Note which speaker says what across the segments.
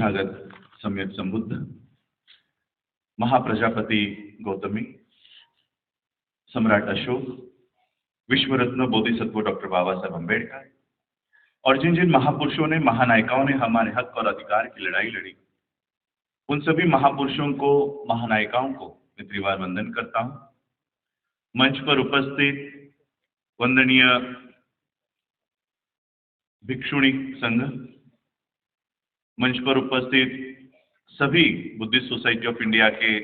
Speaker 1: तथागत सम्यक संबुद्ध, महाप्रजापति गौतमी, सम्राट अशोक, विश्व रत्न बोधिसत्व डॉक्टर बाबा साहब अम्बेडकर और जिन जिन महापुरुषों ने, महानायिकाओं ने हमारे हक और अधिकार की लड़ाई लड़ी, उन सभी महापुरुषों को, महानायिकाओं को मैं त्रिवार वंदन करता हूं। मंच पर उपस्थित वंदनीय भिक्षुणी संघ, मंच पर उपस्थित सभी बुद्धिस्ट सोसाइटी ऑफ इंडिया के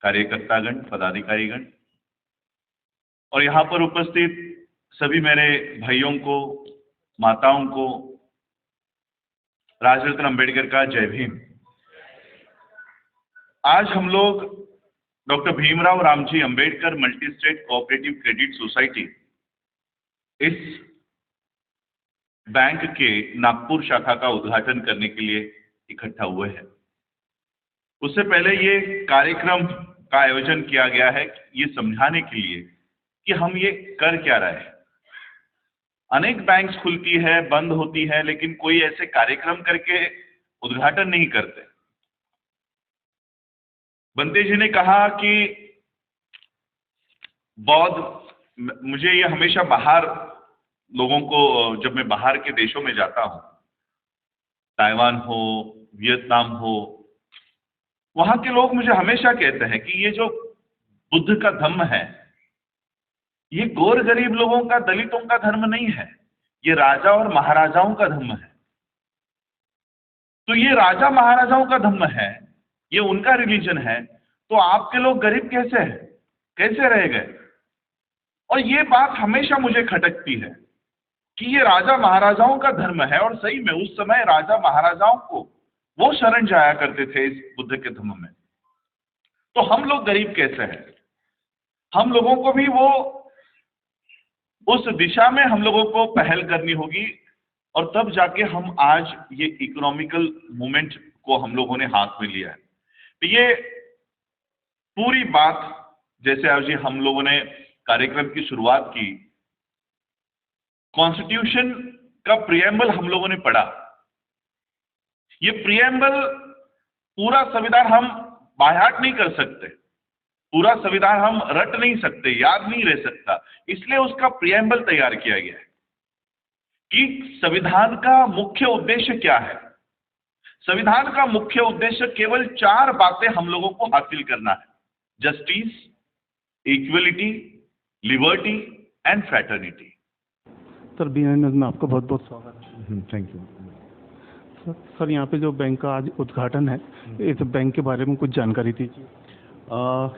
Speaker 1: कार्यकर्तागण, पदाधिकारीगण और यहाँ पर उपस्थित सभी मेरे भाइयों को, माताओं को राजरत्न अंबेडकर का जय भीम। आज हम लोग doctor Bhimrao Ramji Ambedkar multi state cooperative credit society, इस बैंक के नागपुर शाखा का उद्घाटन करने के लिए इकट्ठा हुए हैं। उससे पहले ये कार्यक्रम का आयोजन किया गया है ये समझाने के लिए कि हम ये कर क्या रहे हैं। अनेक बैंक्स खुलती है, बंद होती है, लेकिन कोई ऐसे कार्यक्रम करके उद्घाटन नहीं करते। बंते जी ने कहा कि मुझे ये हमेशा बाहर लोगों को, जब मैं बाहर के देशों में जाता हूं, ताइवान हो, वियतनाम हो, वहां के लोग मुझे हमेशा कहते हैं कि ये जो बुद्ध का धम्म है, ये गोर गरीब लोगों का, दलितों का धर्म नहीं है, ये राजा और महाराजाओं का धर्म है। तो ये राजा महाराजाओं का धर्म है, ये उनका रिलीजन है, तो आपके लोग गरीब कैसे हैं, कैसे रह गए? और ये बात हमेशा मुझे खटकती है कि ये राजा महाराजाओं का धर्म है, और सही में उस समय राजा महाराजाओं को वो शरण जाया करते थे इस बुद्ध के धर्म में। तो हम लोग गरीब कैसे हैं? हम लोगों को भी वो उस दिशा में हम लोगों को पहल करनी होगी, और तब जाके हम आज ये इकोनॉमिकल मूवमेंट को हम लोगों ने हाथ में लिया है। तो ये पूरी बात, जैसे आज हम लोगों ने कार्यक्रम की शुरुआत की, कॉन्स्टिट्यूशन का प्रिएम्बल हम लोगों ने पढ़ा। ये प्रिएम्बल, पूरा संविधान हम बायहार्ट नहीं कर सकते, पूरा संविधान हम रट नहीं सकते, याद नहीं रह सकता, इसलिए उसका प्रिएम्बल तैयार किया गया है कि संविधान का मुख्य उद्देश्य क्या है। संविधान का मुख्य उद्देश्य केवल 4 बातें हम लोगों को हासिल करना है: justice, equality, liberty and fraternity.
Speaker 2: Sir, BNS में आपका बहुत बहुत स्वागत है।
Speaker 3: थैंक यू
Speaker 2: सर, यहाँ पे जो बैंक का आज उद्घाटन है, इस बैंक के बारे में कुछ जानकारी दीजिए।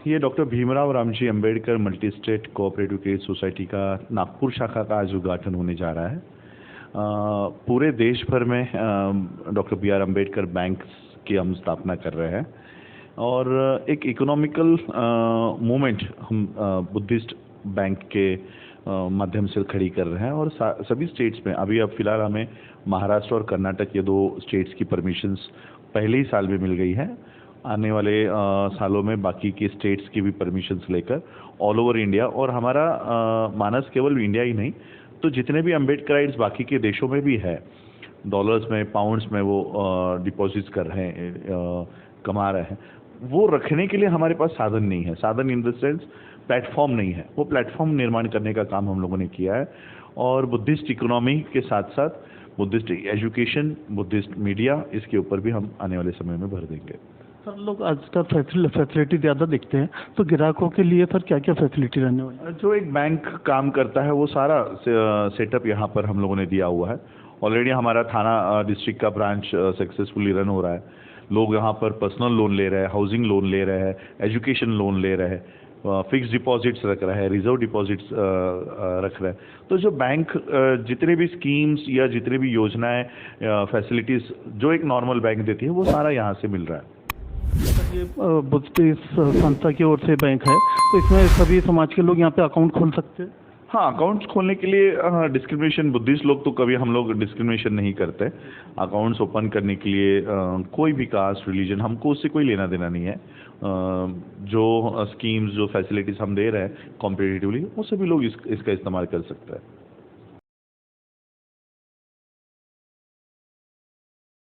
Speaker 3: ये doctor Bhimrao Ramji Ambedkar multi state cooperative credit society का नागपुर शाखा का आज उद्घाटन होने जा रहा है। पूरे देश भर में डॉक्टर BR अम्बेडकर बैंक की हम स्थापना कर रहे हैं, और एक इकोनॉमिकल मूवमेंट हम बुद्धिस्ट बैंक के माध्यम से खड़ी कर रहे हैं। और सभी स्टेट्स में अभी अब फिलहाल हमें महाराष्ट्र और कर्नाटक, ये 2 स्टेट्स की परमिशंस पहले ही साल में मिल गई है। आने वाले सालों में बाकी के स्टेट्स की भी परमिशंस लेकर ऑल ओवर इंडिया, और हमारा मानस केवल इंडिया ही नहीं, तो जितने भी अम्बेडकराइट्स बाकी के देशों में भी है, डॉलर्स में, पाउंड्स में वो डिपॉजिट्स कर रहे हैं, कमा रहे हैं, वो रखने के लिए हमारे पास साधन नहीं है। साधन इन द सेंस प्लेटफॉर्म नहीं है। वो प्लेटफॉर्म निर्माण करने का काम हम लोगों ने किया है, और बुद्धिस्ट इकोनॉमी के साथ साथ बुद्धिस्ट एजुकेशन, बुद्धिस्ट मीडिया, इसके ऊपर भी हम आने वाले समय में भर देंगे।
Speaker 2: सर, लोग आजकल फैसिलिटी ज़्यादा देखते हैं, तो ग्राहकों के लिए सर क्या क्या फैसिलिटी रहने वाली है?
Speaker 3: जो एक बैंक काम करता है वो सारा सेटअप यहाँ पर हम लोगों ने दिया हुआ है। ऑलरेडी हमारा थाना डिस्ट्रिक्ट का ब्रांच सक्सेसफुली रन हो रहा है। लोग यहाँ पर पर्सनल लोन ले रहे हैं, हाउसिंग लोन ले रहे हैं, एजुकेशन लोन ले रहे हैं, फिक्स डिपॉजिट्स रख रहे हैं, रिजर्व डिपॉजिट्स रख रहे हैं। तो जो बैंक जितने भी स्कीम्स या जितने भी योजनाएं, फैसिलिटीज़ जो एक नॉर्मल बैंक देती है, वो सारा यहाँ से मिल रहा है।
Speaker 2: ये बुद्धिस्ट संस्था की ओर से बैंक है, तो इसमें सभी समाज के लोग यहाँ पे अकाउंट खोल सकते हैं?
Speaker 3: हाँ, अकाउंट्स खोलने के लिए डिस्क्रिमिनेशन, बुद्धिस्ट लोग तो कभी हम लोग डिस्क्रिमिनेशन नहीं करते। अकाउंट्स ओपन करने के लिए कोई भी कास्ट, रिलीजन, हमको उससे कोई लेना देना नहीं है। जो स्कीम्स, जो फैसिलिटीज़ हम दे रहे हैं कॉम्पिटिटिवली, वो सभी लोग इसका इस्तेमाल कर सकते हैं।